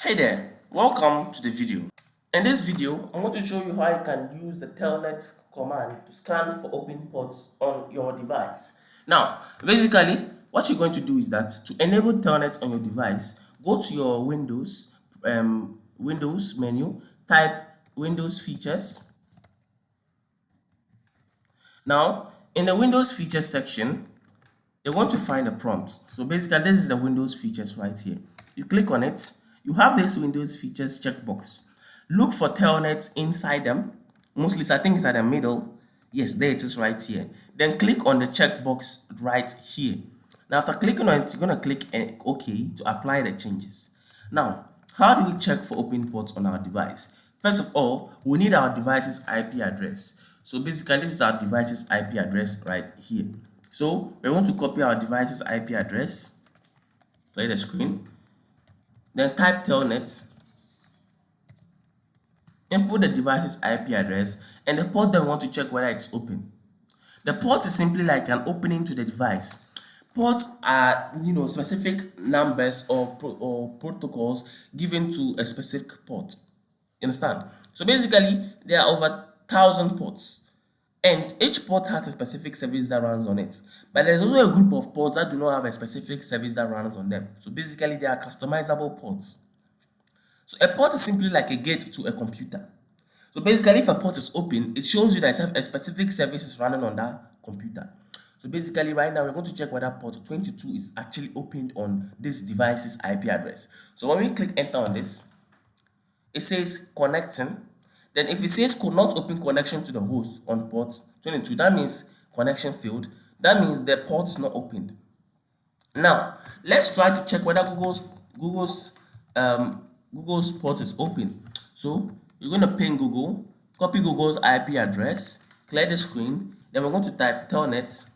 Hey there, welcome to the video. In this video, I'm going to show you how you can use the Telnet command to scan for open ports on your device. Now, basically, what you're going to do is that to enable Telnet on your device, go to your Windows menu, type Windows features. Now, in the Windows features section, you want to find a prompt. So basically, this is the Windows features right here. You click on it, you have this Windows features checkbox. Look for Telnet inside them. Mostly, I think it's at the middle. Yes, there it is right here. Then click on the checkbox right here. Now, after clicking on it, you're going to click OK to apply the changes. Now, how do we check for open ports on our device? First of all, we need our device's IP address. So basically, this is our device's IP address right here. So we want to copy our device's IP address, play the screen, then type telnet, input the device's IP address, and the port that we want to check whether it's open. The port is simply like an opening to the device. Ports are, specific numbers or protocols given to a specific port. You understand? So basically, there are over 1,000 ports. And each port has a specific service that runs on it. But there's also a group of ports that do not have a specific service that runs on them. So basically, they are customizable ports. So a port is simply like a gate to a computer. So basically, if a port is open, it shows you that a specific service is running on that computer. So basically, right now, we're going to check whether port 22 is actually opened on this device's IP address. So when we click enter on this, it says connecting. Then if it says could not open connection to the host on port 22, that means connection failed. That means the port is not opened. Now, let's try to check whether Google's port is open. So you're going to ping Google, copy Google's IP address, clear the screen, then we're going to type telnet,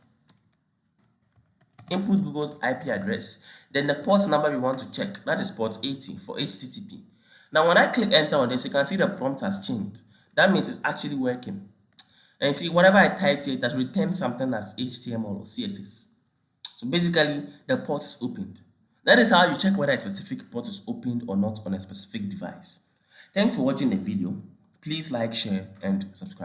input Google's IP address, then the port number we want to check, that is port 80 for HTTP. Now, when I click enter on this, you can see the prompt has changed. That means it's actually working. And you see, whatever I typed here, it has returned something as HTML or CSS. So basically, the port is opened. That is how you check whether a specific port is opened or not on a specific device. Thanks for watching the video. Please like, share, and subscribe.